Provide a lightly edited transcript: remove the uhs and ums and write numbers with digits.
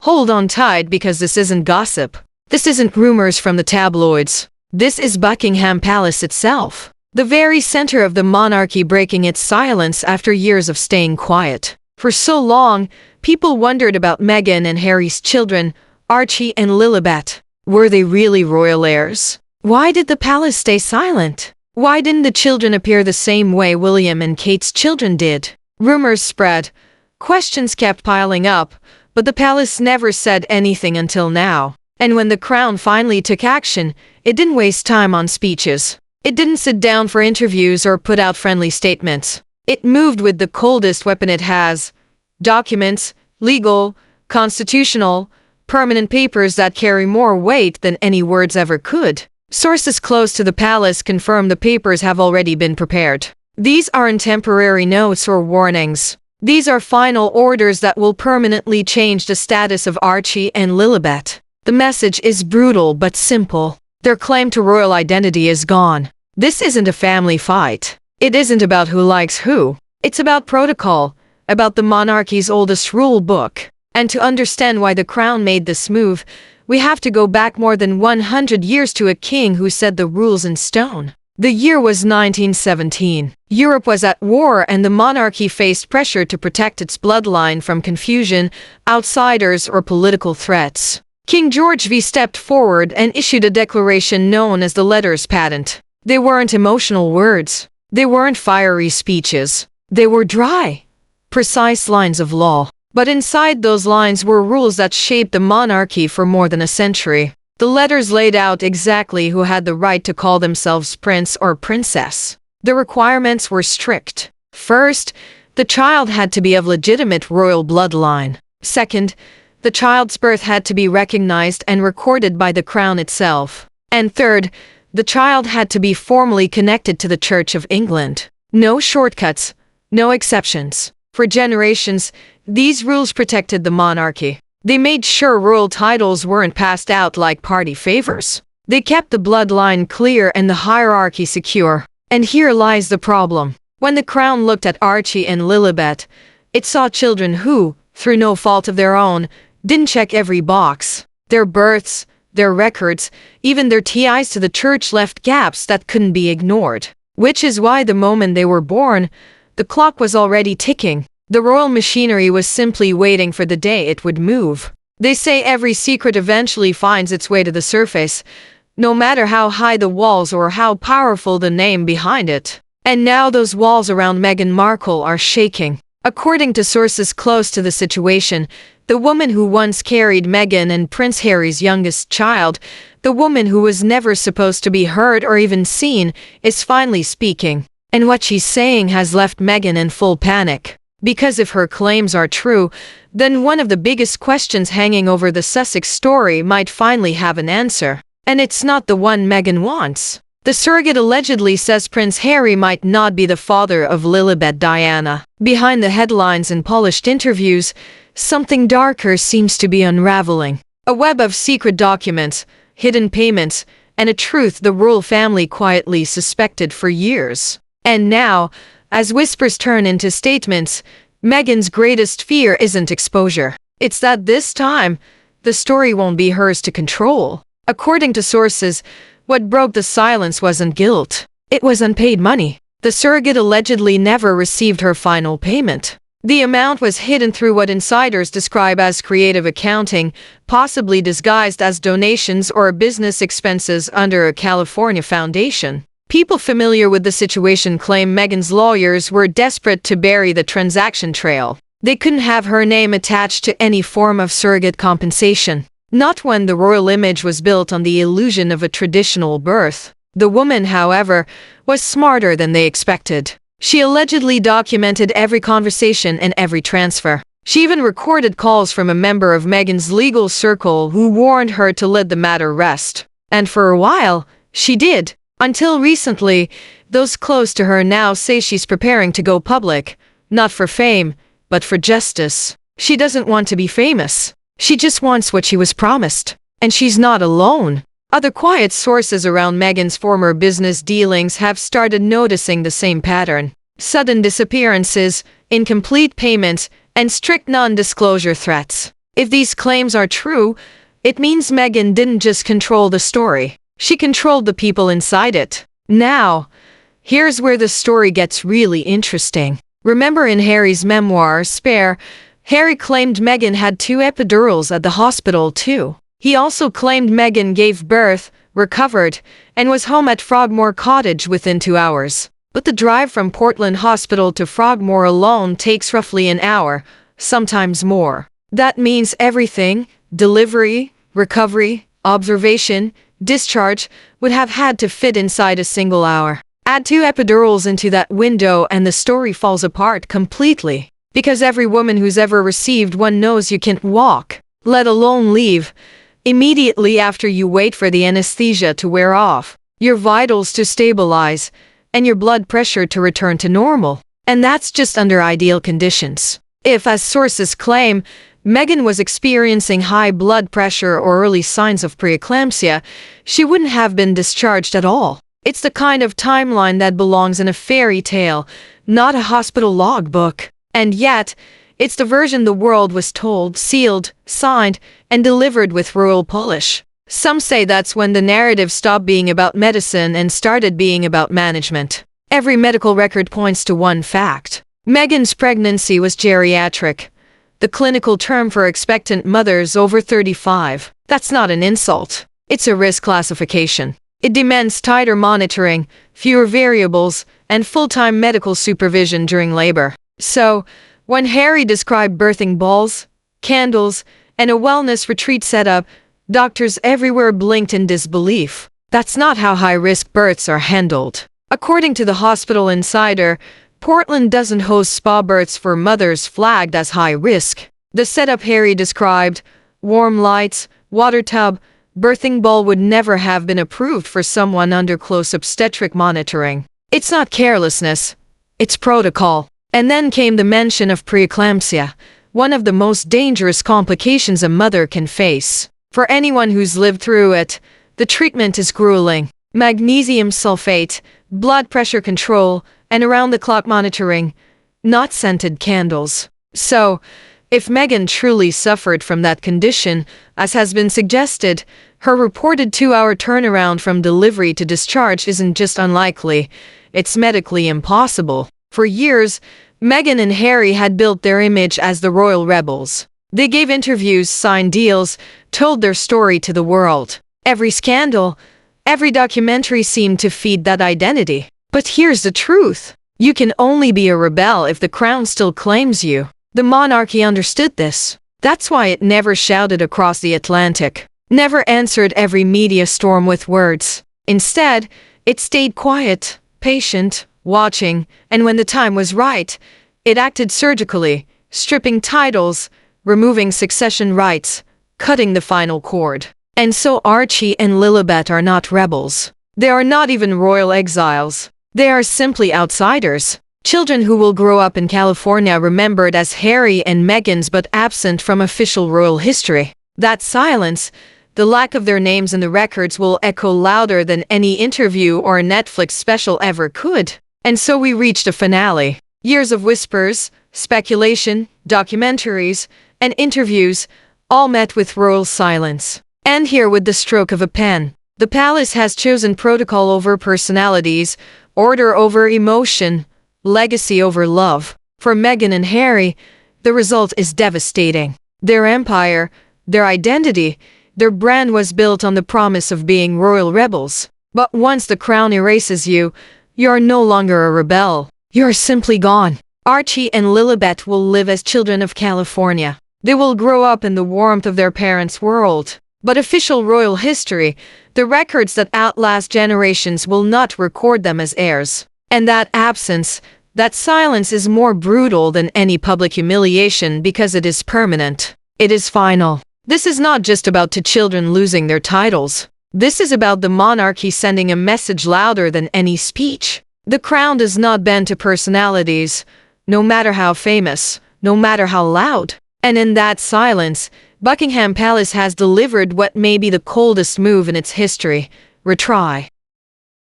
Hold on tight because this isn't gossip. This isn't rumors from the tabloids. This is Buckingham Palace itself. The very center of the monarchy breaking its silence after years of staying quiet. For so long, people wondered about Meghan and Harry's children, Archie and Lilibet. Were they really royal heirs? Why did the palace stay silent? Why didn't the children appear the same way William and Kate's children did? Rumors spread. Questions kept piling up, but the palace never said anything until now. And when the crown finally took action, it didn't waste time on speeches. It didn't sit down for interviews or put out friendly statements. It moved with the coldest weapon it has. Documents, legal, constitutional, permanent papers that carry more weight than any words ever could. Sources close to the palace confirm the papers have already been prepared. These aren't temporary notes or warnings. These are final orders that will permanently change the status of Archie and Lilibet. The message is brutal but simple. Their claim to royal identity is gone. This isn't a family fight. It isn't about who likes who. It's about protocol, about the monarchy's oldest rule book. And to understand why the crown made this move, we have to go back more than 100 years to a king who set the rules in stone. The year was 1917. Europe was at war and the monarchy faced pressure to protect its bloodline from confusion, outsiders, or political threats. King George V stepped forward and issued a declaration known as the Letters Patent. They weren't emotional words. They weren't fiery speeches. They were dry, precise lines of law. But inside those lines were rules that shaped the monarchy for more than a century. The letters laid out exactly who had the right to call themselves prince or princess. The requirements were strict. First, the child had to be of legitimate royal bloodline. Second, the child's birth had to be recognized and recorded by the crown itself. And third, the child had to be formally connected to the Church of England. No shortcuts, no exceptions. For generations, these rules protected the monarchy. They made sure royal titles weren't passed out like party favors. They kept the bloodline clear and the hierarchy secure. And here lies the problem. When the crown looked at Archie and Lilibet, it saw children who, through no fault of their own, didn't check every box. Their births, their records, even their ties to the church left gaps that couldn't be ignored. Which is why the moment they were born, the clock was already ticking. The royal machinery was simply waiting for the day it would move. They say every secret eventually finds its way to the surface, no matter how high the walls or how powerful the name behind it. And now those walls around Meghan Markle are shaking. According to sources close to the situation, the woman who once carried Meghan and Prince Harry's youngest child, the woman who was never supposed to be heard or even seen, is finally speaking. And what she's saying has left Meghan in full panic. Because if her claims are true, then one of the biggest questions hanging over the Sussex story might finally have an answer. And it's not the one Meghan wants. The surrogate allegedly says Prince Harry might not be the father of Lilibet Diana. Behind the headlines and polished interviews, something darker seems to be unraveling. A web of secret documents, hidden payments, and a truth the royal family quietly suspected for years. And now, as whispers turn into statements, Meghan's greatest fear isn't exposure. It's that this time, the story won't be hers to control. According to sources, what broke the silence wasn't guilt. It was unpaid money. The surrogate allegedly never received her final payment. The amount was hidden through what insiders describe as creative accounting, possibly disguised as donations or business expenses under a California foundation. People familiar with the situation claim Meghan's lawyers were desperate to bury the transaction trail. They couldn't have her name attached to any form of surrogate compensation. Not when the royal image was built on the illusion of a traditional birth. The woman, however, was smarter than they expected. She allegedly documented every conversation and every transfer. She even recorded calls from a member of Meghan's legal circle who warned her to let the matter rest. And for a while, she did. Until recently, those close to her now say she's preparing to go public, not for fame, but for justice. She doesn't want to be famous. She just wants what she was promised. And she's not alone. Other quiet sources around Meghan's former business dealings have started noticing the same pattern. Sudden disappearances, incomplete payments, and strict non-disclosure threats. If these claims are true, it means Meghan didn't just control the story. She controlled the people inside it. Now, here's where the story gets really interesting. Remember in Harry's memoir, Spare, Harry claimed Meghan had 2 epidurals at the hospital too. He also claimed Meghan gave birth, recovered, and was home at Frogmore Cottage within 2 hours. But the drive from Portland Hospital to Frogmore alone takes roughly an hour, sometimes more. That means everything, delivery, recovery, observation, discharge, would have had to fit inside a single hour. Add 2 epidurals into that window and the story falls apart completely. Because every woman who's ever received one knows you can't walk, let alone leave, immediately after you wait for the anesthesia to wear off, your vitals to stabilize, and your blood pressure to return to normal. And that's just under ideal conditions. If, as sources claim, Meghan was experiencing high blood pressure or early signs of preeclampsia, she wouldn't have been discharged at all. It's the kind of timeline that belongs in a fairy tale, not a hospital logbook. And yet, it's the version the world was told, sealed, signed, and delivered with royal polish. Some say that's when the narrative stopped being about medicine and started being about management. Every medical record points to one fact. Meghan's pregnancy was geriatric, the clinical term for expectant mothers over 35. That's not an insult. It's a risk classification. It demands tighter monitoring, fewer variables, and full-time medical supervision during labor. So, when Harry described birthing balls, candles, and a wellness retreat setup, doctors everywhere blinked in disbelief. That's not how high-risk births are handled. According to the Hospital Insider, Portland doesn't host spa births for mothers flagged as high risk. The setup Harry described, warm lights, water tub, birthing ball would never have been approved for someone under close obstetric monitoring. It's not carelessness, it's protocol. And then came the mention of preeclampsia, one of the most dangerous complications a mother can face. For anyone who's lived through it, the treatment is grueling. Magnesium sulfate, blood pressure control, and around-the-clock monitoring, not scented candles. So, if Meghan truly suffered from that condition, as has been suggested, her reported 2-hour turnaround from delivery to discharge isn't just unlikely, it's medically impossible. For years, Meghan and Harry had built their image as the royal rebels. They gave interviews, signed deals, told their story to the world. Every scandal, every documentary seemed to feed that identity. But here's the truth. You can only be a rebel if the crown still claims you. The monarchy understood this. That's why it never shouted across the Atlantic, never answered every media storm with words. Instead, it stayed quiet, patient, watching, and when the time was right, it acted surgically, stripping titles, removing succession rights, cutting the final cord. And so Archie and Lilibet are not rebels. They are not even royal exiles. They are simply outsiders. Children who will grow up in California remembered as Harry and Meghan's but absent from official royal history. That silence, the lack of their names in the records, will echo louder than any interview or Netflix special ever could. And so we reached a finale. Years of whispers, speculation, documentaries, and interviews, all met with royal silence. And here with the stroke of a pen. The palace has chosen protocol over personalities, order over emotion, legacy over love. For Meghan and Harry, the result is devastating. Their empire, their identity, their brand was built on the promise of being royal rebels. But once the crown erases you, you're no longer a rebel. You're simply gone. Archie and Lilibet will live as children of California. They will grow up in the warmth of their parents' world. But official royal history, the records that outlast generations, will not record them as heirs. And that absence, that silence is more brutal than any public humiliation because it is permanent. It is final. This is not just about 2 children losing their titles. This is about the monarchy sending a message louder than any speech. The crown does not bend to personalities, no matter how famous, no matter how loud. And in that silence, Buckingham Palace has delivered what may be the coldest move in its history: retry.